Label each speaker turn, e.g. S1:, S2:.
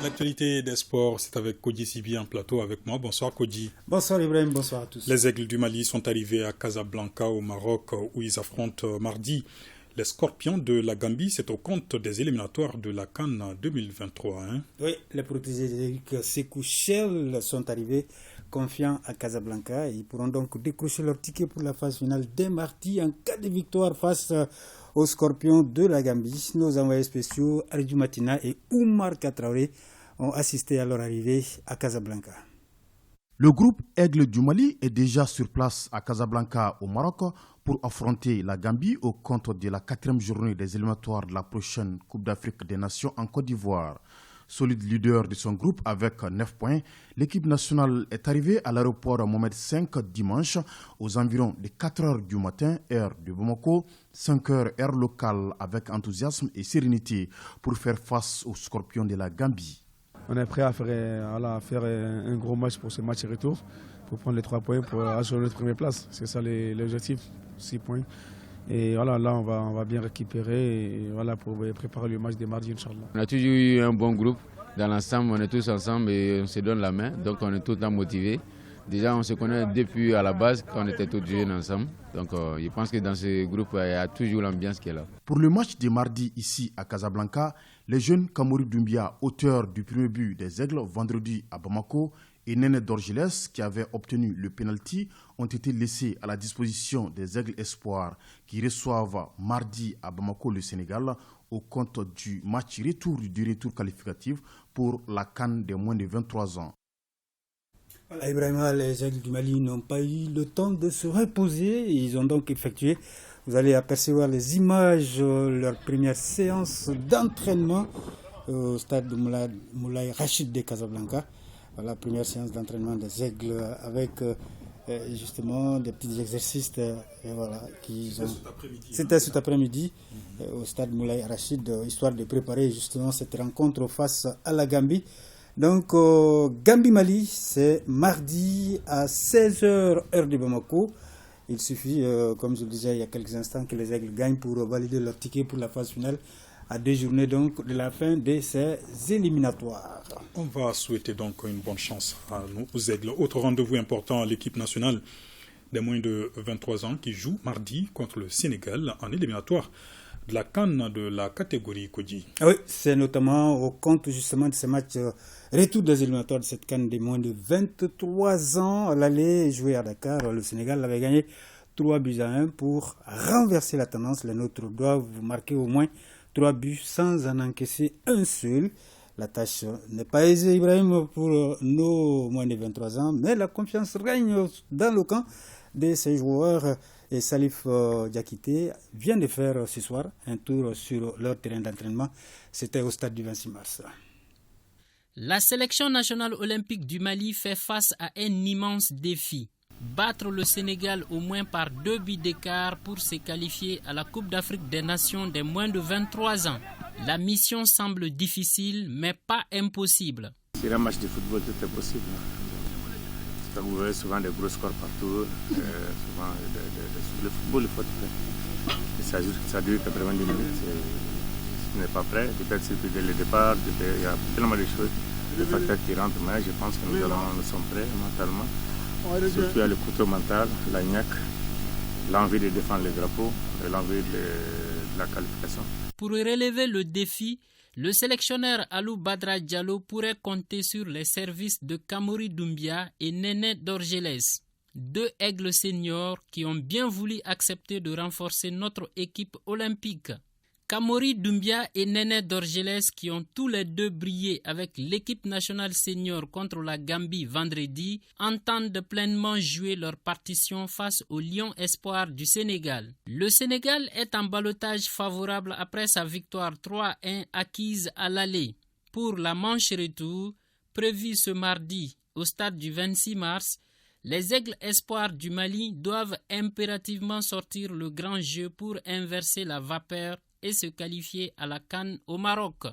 S1: L'actualité des sports, c'est avec Kodji Sibi en plateau avec moi. Bonsoir Kodji.
S2: Bonsoir Ibrahim, bonsoir à tous.
S1: Les Aigles du Mali sont arrivés à Casablanca au Maroc où ils affrontent mardi les Scorpions de la Gambie. C'est au compte des éliminatoires de la CAN 2023.
S2: Oui, les protégés d'Éric Sékou Chel sont arrivés confiants à Casablanca. Ils pourront donc décrocher leur ticket pour la phase finale dès mardi en cas de victoire face aux Scorpions de la Gambie. Nos envoyés spéciaux Aridou Matina et Oumar Katraoré ont assisté à leur arrivée à Casablanca.
S3: Le groupe Aigle du Mali est déjà sur place à Casablanca au Maroc pour affronter la Gambie au compte de la 4e journée des éliminatoires de la prochaine Coupe d'Afrique des Nations en Côte d'Ivoire. Solide leader de son groupe avec 9 points, l'équipe nationale est arrivée à l'aéroport Mohamed V dimanche aux environs de 4 h du matin, heure de Bamako, 5 h heure locale avec enthousiasme et sérénité pour faire face aux Scorpions de la Gambie.
S4: On est prêt à faire un gros match pour ce match retour, pour prendre les 3 points pour assurer notre première place. C'est ça l'objectif, 6 points. Et voilà, là on va bien récupérer pour préparer le match de mardi, Inch'Allah.
S5: On a toujours eu un bon groupe. Dans l'ensemble, on est tous ensemble et on se donne la main. Donc on est tout le temps motivés. Déjà, on se connaît depuis à la base, quand on était tous jeunes ensemble. Donc je pense que dans ce groupe, il y a toujours l'ambiance qui est là.
S3: Pour le match de mardi ici à Casablanca, les jeunes Kamori Doumbia, auteur du premier but des Aigles vendredi à Bamako, et Néné Dorgeles, qui avait obtenu le penalty, ont été laissés à la disposition des Aigles Espoirs qui reçoivent mardi à Bamako le Sénégal au compte du match retour qualificatif pour la CAN des moins de 23 ans.
S2: Voilà, Ibrahima, les Aigles du Mali n'ont pas eu le temps de se reposer. Ils ont donc effectué, vous allez apercevoir les images, leur première séance d'entraînement au stade de Moulay Rachid de Casablanca. Voilà, première séance d'entraînement des Aigles avec justement des petits exercices. C'était cet après-midi au stade Moulay Rachid, histoire de préparer justement cette rencontre face à la Gambie. Donc, Gambie-Mali, c'est mardi à 16 h heure de Bamako. Il suffit, comme je le disais il y a quelques instants, que les Aigles gagnent pour valider leur ticket pour la phase finale à 2 journées donc de la fin de ces éliminatoires.
S1: On va souhaiter donc une bonne chance à nous aux Aigles. Autre rendez-vous important, l'équipe nationale des moins de 23 ans qui joue mardi contre le Sénégal en éliminatoire de la CAN de la catégorie Kodji.
S2: Oui, c'est notamment au compte justement de ce match retour des éliminatoires de cette CAN des moins de 23 ans. À l'aller jouer à Dakar, le Sénégal avait gagné 3-1 pour renverser la tendance. Les nôtres doivent marquer au moins 3 buts sans en encaisser un seul. La tâche n'est pas aisée, Ibrahim, pour nos moins de 23 ans, mais la confiance règne dans le camp de ces joueurs. Et Salif Diakité vient de faire ce soir un tour sur leur terrain d'entraînement. C'était au stade du 26 mars.
S6: La sélection nationale olympique du Mali fait face à un immense défi. Battre le Sénégal au moins par 2 buts d'écart pour se qualifier à la Coupe d'Afrique des Nations des moins de 23 ans. La mission semble difficile, mais pas impossible.
S7: Sur un match de football, tout est possible. Vous voyez souvent des gros scores partout. Souvent, le football, il faut être prêt. Ça dure 90 minutes. Si on n'est pas prêt, peut-être c'est dès le départ, il y a tellement de choses, de facteurs qui rentrent, mais je pense que nous sommes prêts mentalement. Surtout il y a le couteau mental, l'agnac, l'envie de défendre le drapeau et l'envie de la qualification.
S6: Pour relever le défi, le sélectionneur Alou Badra Diallo pourrait compter sur les services de Kamori Doumbia et Néné Dorgeles, 2 aigles seniors qui ont bien voulu accepter de renforcer notre équipe olympique. Kamori Doumbia et Néné Dorgeles, qui ont tous les 2 brillé avec l'équipe nationale senior contre la Gambie vendredi, entendent pleinement jouer leur partition face au Lion Espoir du Sénégal. Le Sénégal est en ballottage favorable après sa victoire 3-1 acquise à l'aller. Pour la manche retour, prévue ce mardi au stade du 26 mars, les Aigles Espoirs du Mali doivent impérativement sortir le grand jeu pour inverser la vapeur et se qualifier à la CAN au Maroc.